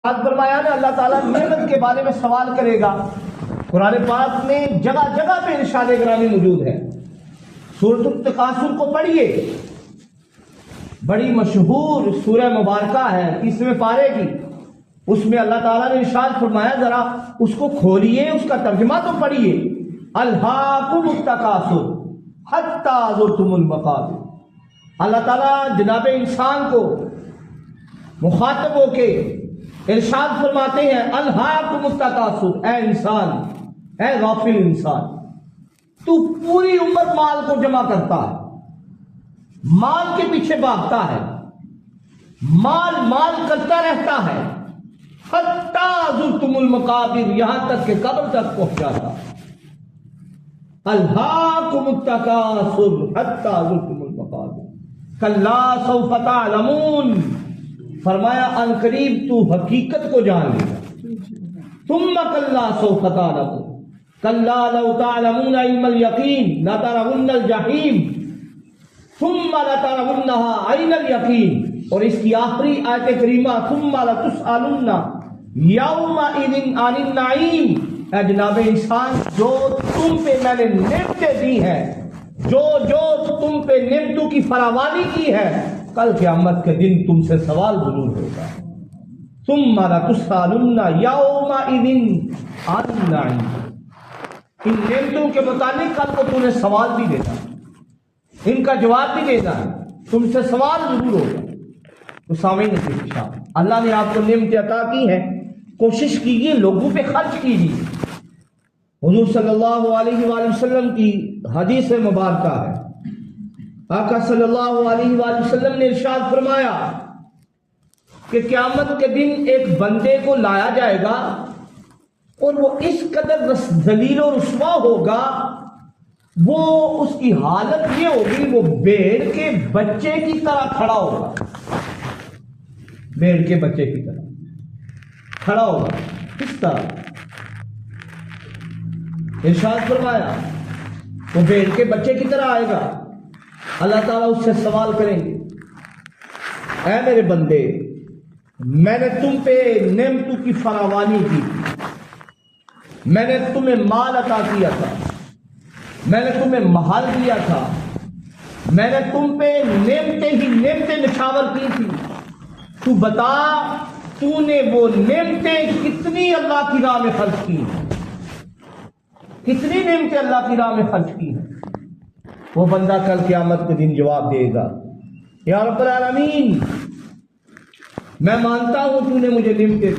آج فرمایا نا اللہ تعالیٰ نعمت کے بارے میں سوال کرے گا۔ قرآن پاک میں جگہ جگہ پہ ارشاد گرامی موجود ہے۔ سورۃ التکاثر کو پڑھیے، بڑی مشہور سورہ مبارکہ ہے، 30ویں پارے کی۔ اس میں اللہ تعالیٰ نے ارشاد فرمایا، ذرا اس کو کھولیے، اس کا ترجمہ تو پڑھیے۔ الہاکم التکاثر حتی زرتم المقابر۔ اللہ تعالیٰ جناب انسان کو مخاطب ہو کے ارشاد فرماتے ہیں، الہاکم التکاثر، اے انسان، اے غافل انسان، تو پوری عمر مال کو جمع کرتا ہے، مال کے پیچھے بھاگتا ہے، مال مال کرتا رہتا ہے، حتی زرتم المقابر، یہاں تک کہ قبر تک پہنچ جاتا ہے۔ الہاکم التکاثر حتی زرتم المقابر کلا سوف تعلمون، فرمایا ان قریب تو حقیقت کو جان لے گا۔ ثم کلا سوف تعلمون کلا لو تعلمون علم الیقین لترون الجحیم ثم لترونها عین الیقین۔ اور اس کی آخری آیت کریمہ ثم لتسألن یومئذ عن النعیم۔ اے جناب انسان، جو تم پہ میں نے نعمتیں دی ہیں، جو تم پہ نعمتوں کی فراوانی کی ہے، کل قیامت کے دن تم سے سوال ضرور ہوگا۔ ثم لتسألن یومئذ عن النعیم۔ ان نعمتوں کے متعلق کل کو تم نے سوال بھی دینا، ان کا جواب بھی دینا ہے، تم سے سوال ضرور ہوگا۔ تو سامعین احترام، اللہ نے آپ کو نعمتیں عطا کی ہیں، کوشش کیجیے لوگوں پہ خرچ کیجیے۔ حضور صلی اللہ علیہ وآلہ وسلم کی حدیث مبارکہ ہے، آقا صلی اللہ علیہ وآلہ وسلم نے ارشاد فرمایا کہ قیامت کے دن ایک بندے کو لایا جائے گا اور وہ اس قدر ذلیل و رسوا ہوگا، وہ اس کی حالت یہ ہوگی، وہ بھیڑ کے بچے کی طرح کھڑا ہوگا، بھیڑ کے بچے کی طرح کھڑا ہوگا، اس طرح ارشاد فرمایا وہ بھیڑ کے بچے کی طرح آئے گا۔ اللہ تعالیٰ اس سے سوال کریں گے، اے میرے بندے، میں نے تم پہ نعمتوں کی فراوانی کی، میں نے تمہیں مال عطا کیا تھا، میں نے تمہیں محل دیا تھا، میں نے تم پہ نعمتیں ہی نعمتیں نچھاور کی تھی، تو بتا تو نے وہ نعمتیں کتنی اللہ کی راہ میں خرچ کی ہیں، کتنی نعمتیں اللہ کی راہ میں خرچ کی ہیں۔ وہ بندہ کل قیامت کے دن جواب دے گا، یا رب العالمین، میں مانتا ہوں تو نے مجھے نعمتیں